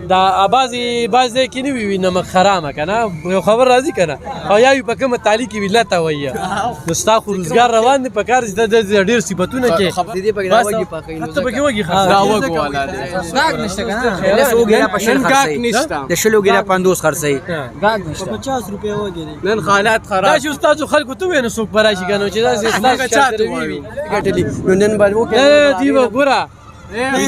دا بعض ځای کې نه وي نمک حرامه که نه یو خبر راځي که نه او یا وي په کومه تعلیق کې وي لته وایي نو ستا خو روزګار روان دی په کار چې ته ډېر صفتونه کې ته پکې وږي د شلو ګیره 50 خرڅوي نن حالات خراب دا چې استادو خلکو ته ووایي نو څوک به راشي که نو چې داسې ستاسو چاته وي ګټلي نو نن به دی به ګوره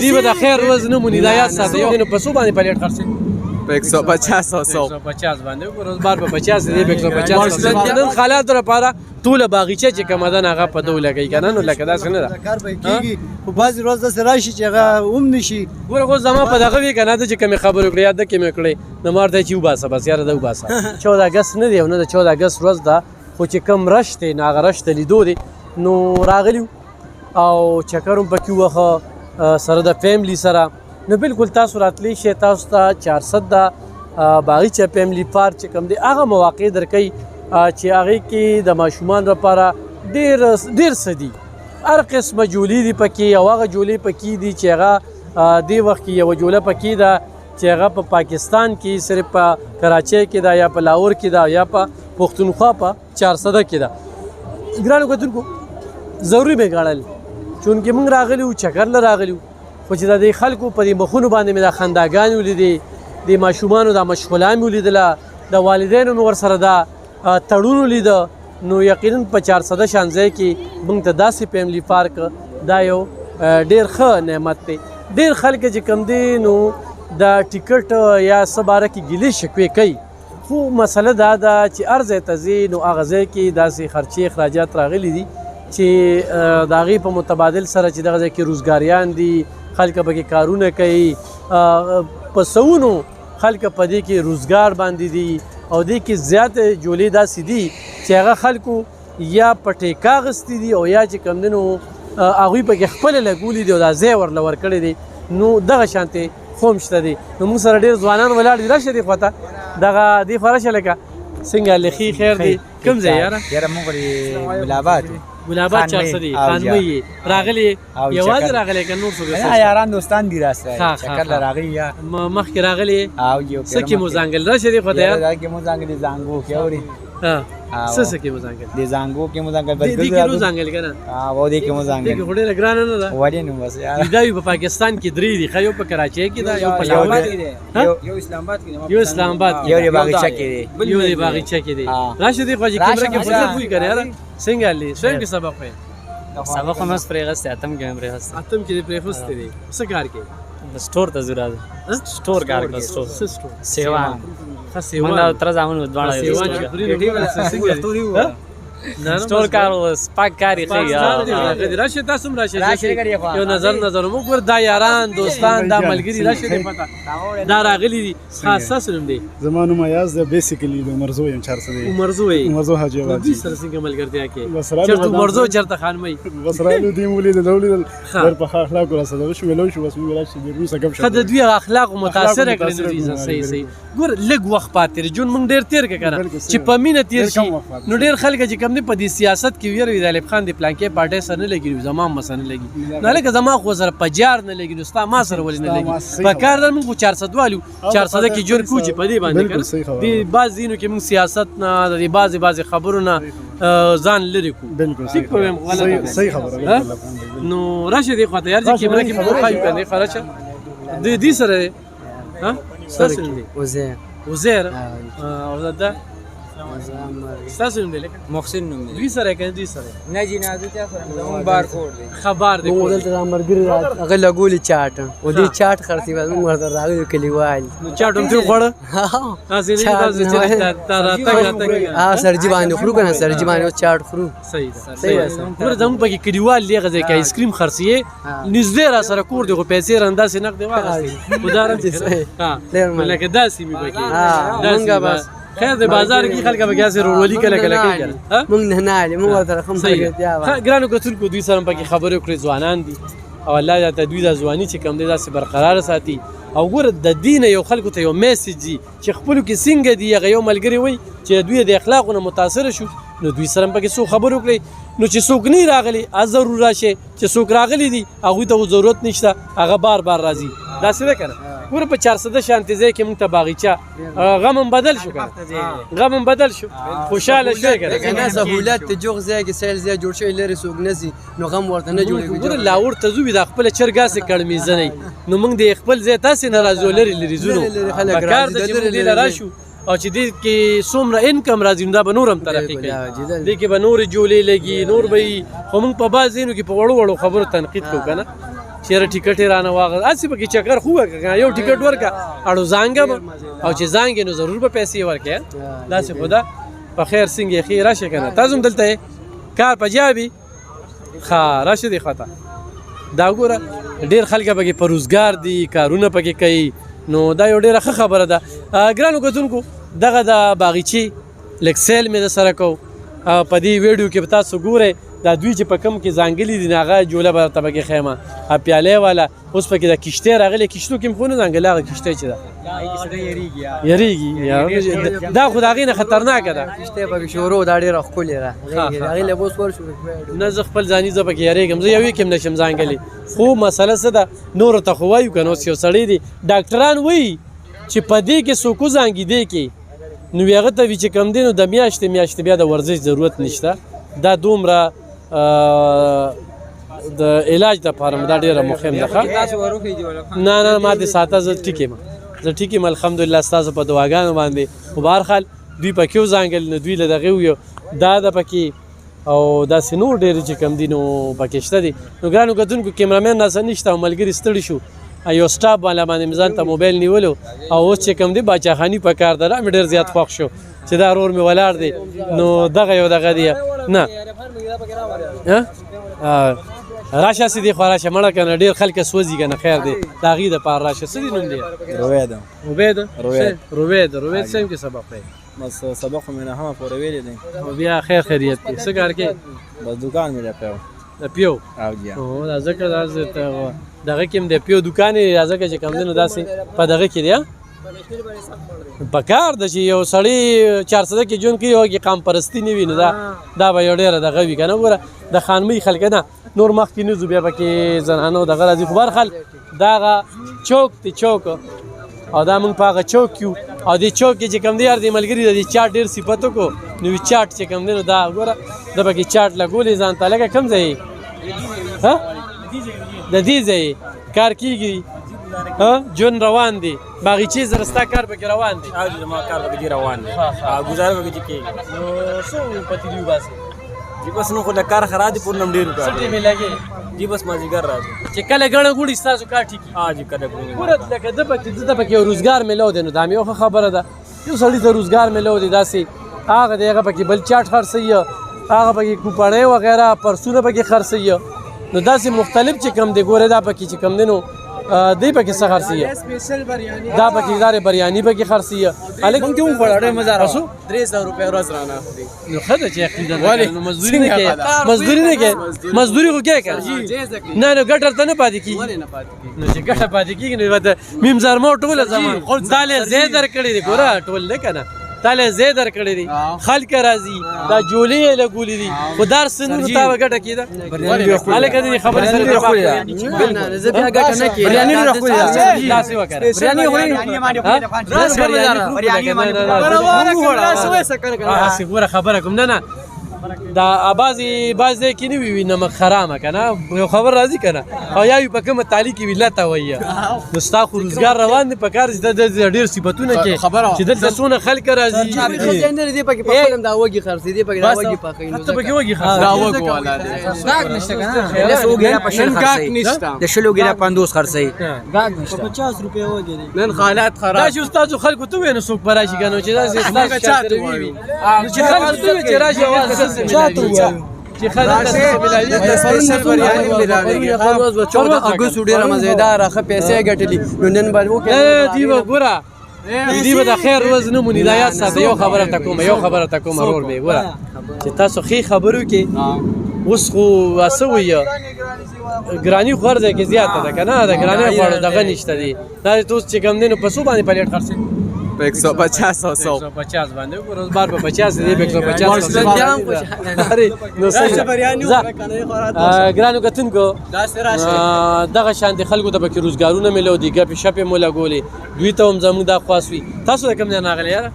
دی به د خیر ورځ نه موني دا یاد ساته یو نو په څو باندې پلیټ خرڅوي په 150 او 100 150 باندې روز بار په 50 دی په 150 نن حالات لپاره ټوله باغچه چې کومه ده هغه په دو لګي کنه نو لکه داسې نه ده کار به کیږي خو بعضې ورځ داسې راشي چې هغه هم نشي ګوره خو زما په دغه وي که نه ده چې کومې خبرې وکړې یا ده کې مې کړې نو ما ورته چې وباسه بس یاره ده وباسه 14 اګست نه دی او نه د 14 اګست ورځ ده خو چې کوم رش دی نو هغه رش ته لیدو دی نو راغلي او چکر هم پکې وخه سره د فیملی سره نو بالکل تاسو راتلی شئ تاسو ته 400 د باغچه فیملی پارک چې کوم دی هغه مواقع درکوي چې هغې کې د ماشومان لپاره ډېر څه دي هر قسمه جولې دي پکې او هغه جولې پکې دي چې هغه دې وخت کې یوه جوله پکې ده چې هغه په پاکستان کې صرف په کراچۍ کې ده یا په لاهور کې ده یا په پښتونخوا په 400 کې ده ګرانو کتونکو ضروري به ګڼل چونکې موږ راغلي وو چکر له راغلي وو خو چې د دې خلکو په دې مخونو باندې مې دا خنداګانې ولیدې د ماشومانو دا مشغولا مې ولیدله د والدینو مې ورسره دا تړون ولیده نو یقینا په 400 شان ځای کې موږ ته داسې فیملی پارک دا یو ډېر ښه نعمت دی ډېر خلک چې کوم دی نو د ټیکټ یا څه باره کې ګیلې شکوې کوي خو مسله دا ده چې هر ځای ته ځې نو هغه ځای کې داسې خرچې اخراجات راغلي دي چې د هغې په متبادل سره چې دغه ځای کې روزګاریان دي خلک پکې کارونه کوي په سوونو خلک په دې کې روزګار باندې دي او دې کې زیات جولې داسې دي چې هغه خلکو یا په ټیکا اخیستي دي او یا چې کوم دی نو هغوی پکې خپله لګولي دي او دا ځای ورله ورکړی دی نو دغه شانتې خو هم شته دي نو موږ سره ډېر ځوانان ولاړ دي راشه دې خواته دغه دې خوا راشه لکه څنګه لخي خیر دی کوم ځای یاره موږ ګلاباد ګلاباد 400 دي خانمۍ راغلي یوازې راغلی که نور څوک یاران دوستان دي راسره چکر له راغلي یا مخکې راغلي څه کې مو ځانګل راشه دې خواته یار کې مو ځانګل زانګو کې اوري څه کې مو ځانګل دې زانګو کې مو ځانګل دې کې مو ځانګل کنه او دې کې مو ځانګل دې کې ډېره ګرانه نه ده وړي نو بس یار دا په پاکستان کې درې دي خو یو په کراچۍ کې ده یو په لاهور کې ده یو اسلام آباد کې یو اسلام آباد یو دی باغچه کې دی یو دی باغچه کې دی راشه دې خو چې کیمرې کې فوټو کوي کنه یار څنګه علي څنګه سبق وای سبق هم پرې غسته اتم کې پرې غسته اتم کې پرې غسته دي څه کار کې سٹور ته ضرورت سٹور کار کو سٹور سیوان خسیوان منه تر ځامن ودوانه سیوان چې څنګه سٹور کار سپاک کاری خي راشه تاسو راشه یو نظر مو ګور دا یاران دوستان دا ملګری راشه دې پتا دا راغلي دي خاصه سره دي زمانو ما یاز د بیسیکلی د مرزو یم 400 دي مرزو حاجی آباد دي سره څنګه ملګرتیا کې چرته مرزو چرته خانمۍ وسرالو دی مولې د دولت در په اخلاق راسره شو ویلو شو بس ویل شي د روسه کم شو خد دوی اخلاق متاثر کړي دي صحیح ګور لګ وخت پاتې جون مونږ ډیر تیر کړه چې په مینه تیر شي نو ډیر خلک چې کم نه په دې سیاست کې ویری د الف خان د پلان کې پارټي سره نه لګي زمام مسنه لګي نه لکه زما خو سره پجار نه لګي نو ستا ما سره ولې نه لګي په کار در موږ 400 والو 400 کې جوړ کوچ په دې باندې کړ دی بعضینو کې موږ سیاست نه د بعضي خبرو نه ځان لري کو بالکل صحیح خبره نو راشه دی خاطر یار چې کیمرې کې مو خایو کنه خراشه دې سره ها سره وزیر او دا تاسو نوم دی محسن نوم دی دوی سره کنه دوی سره نه جنازه ته سره بارکوډ دی خبر دی مو دلته مرګري هغه لګولي چاټ او دې چاټ خرڅي وځم ورته راغلی کلیوال نو چاټ هم ته غوړه ها سې نه تاسو چې تا راته سرجی باندې خورو کنه سرجی باندې چاټ خورو صحیح ده ور زمو پکې کلیوال لږه ځکه آیس کریم خرڅي نږدې را سره کور دی خو پیسې رنده سي نقد واغستې خدارم چې ها لکه داسې می پکې مونږه بس خیر د بازار کې خلک به ګاسې رولولي کله کوي مونږ نه علي مونږ تر خم ښه ګرانو کتونکو دوی سره پکې خبرې وکړې ځوانان دي او الله دا دوی د ځواني چې کم دی داسې برقرار ساتي او ګوره د دین یو خلکو ته یو میسج دی چې خپلو کې څنګه دي هغه یو ملګری وي چې دوی د اخلاقو نه متاثره شو نو دوی سره پکې څو خبرې وکړې نو چې څوک نه راغلی ضرور راشه چې څوک راغلی دي هغوی ته ضرورت نشته هغه بار راځي داسې ده که نه ګوره په 400 شانتي ځای کې موږ ته باغچه غم هم بدل شو کنه غم هم بدل شو خوشاله شوې کنه کنه سهولت ته جوغ ځای کې سیل ځای جوړ شوی لري څوک نسی نو غم ورته نه جوړېږي ګوره لاور ته ځو د خپل چرګاسې کړمې زنې نو موږ د خپل ځای تاسې نه راځو لري زونو کار د چې موږ دې راشو او چې دې کې څومره انکم راځي نو دا به نور هم ترقي کوي دې کې به نورې جولې لګي نور به وي خو موږ په بعض ځایونو کې په وړو خبرو تنقید کوو که نه چېرې ټیکټ یې رانه واغله هسې پکې چکر خو وکړه که یو ټیکټ ورکړه اړو زانګه به او چې زانګې نو ضرور به پیسې ورکړې داسې خو ده په خیر څنګه ښې راشه که نه تاسو هم دلته یې کار په جابي ښه راشه دې خواته دا ګوره ډېر خلک پکې په روزګار دي کارونه پکې کوي نو دا یو ډېره ښه خبره ده ګرانو کتونکو دغه د باغچې لږ سیل مې د سره کو په دې ویډیو کې به تاسو ګورئ دا دوی چې په کم کې ځانګلي دي نو هغه جوله به درته پکې ښیمه پیالې والا اوس پکې د کښتۍ راغلې کښتو کې هم خو نه ځانګلي هغه کښتۍ چې ده یریږي دا خو د هغې نه خطرناکه ده کښتۍ پکې شروع دا ډېره ښکلې ده هغې له اوس ورشو نه زه خپل ځاني زه پکې یریږم زه یوې کې هم نشم ځانګلي خو مسله څه ده نورو ته خو وایو که نه اوس یو سړی دی ډاکټران وایي چې په دې کې څوک وزانګي دې کې نو هغه ته وي چې کم دی نو د میاشتې بیا د ورزش ضرورت نشته دا دومره د علاج دپاره دا ډېره مهم ده نه ما دې ساته زه ټیک یم زه ټیک یم الحمدلله ستاسو په دعاګانو باندې خو به هر حال دوی پکې وزانګل نو دوی له دغې ویو دا د پکې او داسې نور ډېرې چې کم دي نو پکې شته دي نو ګرانو کتونکو کیمرامین ناسه نشته او ملګري ستړي شو یو سټاپ والا باندې مې ځان ته موبایل نیولو او اوس چې کوم دی باچاخاني په کار ده را مې ډېر زیات خوښ شو چې دا رور مې ولاړ دی نو دغه یو دغه دی نه راشه سیدې خوا راشه مړه که نه ډېر خلک سوځي که نه خیر دی د هغې دپاره راشه څه دي نوم دی روید صاحب کې سبق دی بس سبق مې نه هم پورې ویلې دی بیا خیر خیریت دی څه کار کوې بس دکان مې پیو د پیو او جیا دا ځکه دغه کې هم د پیو دوکان یې ځکه چې کوم دی نو داسې په دغه کې دی په کار ده چې یو سړی 400 کې ژوند کوي او کې قام پرستي نه وي نو دا به یو ډېره دغه وي که نه ګوره د خانمۍ خلک نه نور مخکې نه ځو بیا پکې زنانو دغه راځي خو برخل دا هغه چوک دی چوک او دا موږ په هغه چوک یو او دې چوک کې چې کوم دی یار دې ملګري د دې چاټ ډېر صفت وکړو نو وي چاټ چې کوم دی نو دا ګوره د پکې چاټ لګولې ځان ته لکه کوم ځای د دې ځای کار کېږي جون روان دی باغچې زره ستا کار پکې روان دی ما کار پکې روان دی ګزاره پکې کېږي نو څو پتې دی وباسي جی بس نو خو د کار خراب دي پورنم ډېر کار څه ټیمې لګې جی بس مازدیګر راځي چې کله ګڼه ګوڼې ستاسو کار ټیکي جی کله ګوره لکه ده پکې یو روزګار میلاو دی نو دا مې یو ښه خبره ده یو سړي ته روزګار میلاو دی داسې هغه دی هغه پکې بل چاټ خرڅوي هغه پکې کوپړۍ وغیره پرسونه پکې خرڅوي نو داسې مختلف چې کم دی ګوره دا پکې چې کم دی نو دی پکې څه خرڅوي دا پکې دارې بریاني پکې خرڅوي هلک مونږ ته وخوړه ډېر مزه تاسو 300 روپۍ ورځ رانه اخلي نو ښه ده چې اخلي نو مزدوري نه کوې مزدوري خو کوې که نه نو ګټه ورته نه پاتې کېږي نو چې ګټه پاتې کېږي نو به میم زرمو ټوله زمان دا له ځای درکړی دی ګوره ټول نه که نه تا له ځای درکړی دی خلک راځي دا جولې یې لګولي دي خو دا هر څه نو تا به ګټه کېده هلکه دې خبرې سره زه بیا ګټه نه کېږي داسې وکړه داسې ګوره خبره کوم نه دا بعض ځای کې نه وي نمک خرامه که نه یو خبر راځي که نه او یا وي په کومه تالي کې وي لته وایي نو ستا خو روزګار روان دی په کار چې ډېر صفتونه کې چې دلته څونه خلک راځي دې پکې په خپل هم دا وږي خرڅي دې پکې دا وږي پخوي ته پکې وږي خرڅي دا وګ والا دی غاګ نشته کنه له وګیرا په شل خرڅي د شلو ګیرا 50 خرڅي غاګ نشته 50 روپیا وګي نن حالات خراب دا چې استاد خلکو ته ویني څوک براشي کنه چې دا استاد چاته وي چې خلکو ته چې راشي आवाज چاته وایو چې خلک ته ملایي د سپیشل بریاني ملایي 14 اگست ډیره مزیدار ښه پیسې ګټلې نو نن باندې وکړه دی وګوره دی به د خیر ورځ نه مونږ دا یاد ساته یو خبره تا کوم ورور مې ګوره چې تاسو خې خبرو کې اوس خو واسه وایي ګرانی خور ځای کې زیاته ده که نه د ګرانی خوړو دغه نشته دی دا توس چې کوم دی نو په څو باندې پلیټ خرڅوي पे 150 और 100 150 باندې ګور بار په 50 دی 150 اره نو ګرانو کتونکو دغه شان د خلکو ته پکې روزګارونه ملو دي ګپې شپې مو لګولې دوی ته هم زموږ دا خواست وي تاسو د کوم ځای راغلي یاره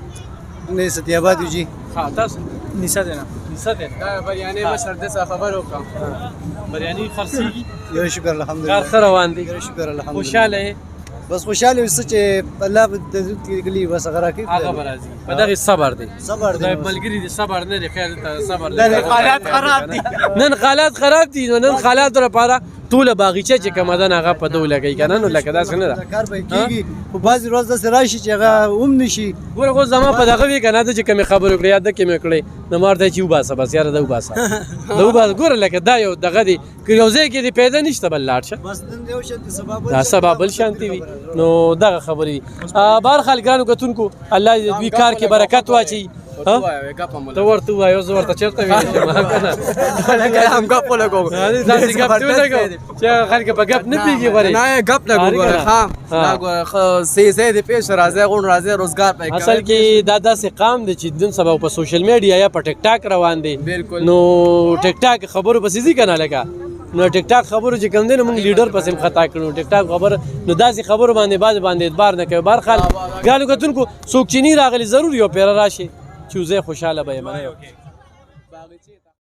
نه ستیاباد یو جی ها تاسو نیسه دینا نسته دا بریاني مشر د څه خبر وکړه بریاني خرڅيږي یو شکر کار الحمدلله ښه روان دي شکر الحمدلله خوشاله بس خوشاله اوسه چې الله د دې کلی بس هغه راکې هغه برازي په دغه صبر دی صبر دا دی ملګری دي صبر نه دی خیر ته صبر د حالات خراب دي نن حالات خراب دي نن حالات لپاره ټول باغچه چې کمدان هغه په دوله کوي کنه نو لکه دا څنګه ده کار به کیږي خو بعض ورځ د راشي چې هغه نشي ګوره خو زما په دغه وی کنه چې کوم خبرو کړی یاد کې مې کړی نو مارته چې وباسه بس یاره دا وباسه دا وباسه ګوره لکه دا یو دغه دی که یو ځای کې دی پیدا نشته بل لاړ شه بس نن یو شت سبب دا سبب بل شانتي وي نو دغه خبرې بهر خلکانو کتونکو الله دې دوی کار کې برکت واچي ها ته ورته وایو زه ورته چېرته ویل شم کنه هم غپ لګو داسې ګپ ته لګو چې خلک په ګپ نه پیږي غوري نه غپ لګو ها دا ګور سي د پیش راځي غون راځي روزګار پای اصل کې دا داسې قام دی چې دن سبا په سوشل میډیا یا په ټیک ټاک روان دی نو ټیک ټاک خبرو پسې ځي کنه لکه نو ټیک ټاک خبرو چې کوم دی نو موږ لیډر پسې خطا کړو ټیک ټاک خبر نو داسې خبرو باندې اعتبار نه کوي بهر خل ګانو کتونکو څوک چې نه راغلی ضرور یو پیر راشي چې زه خوشاله به یم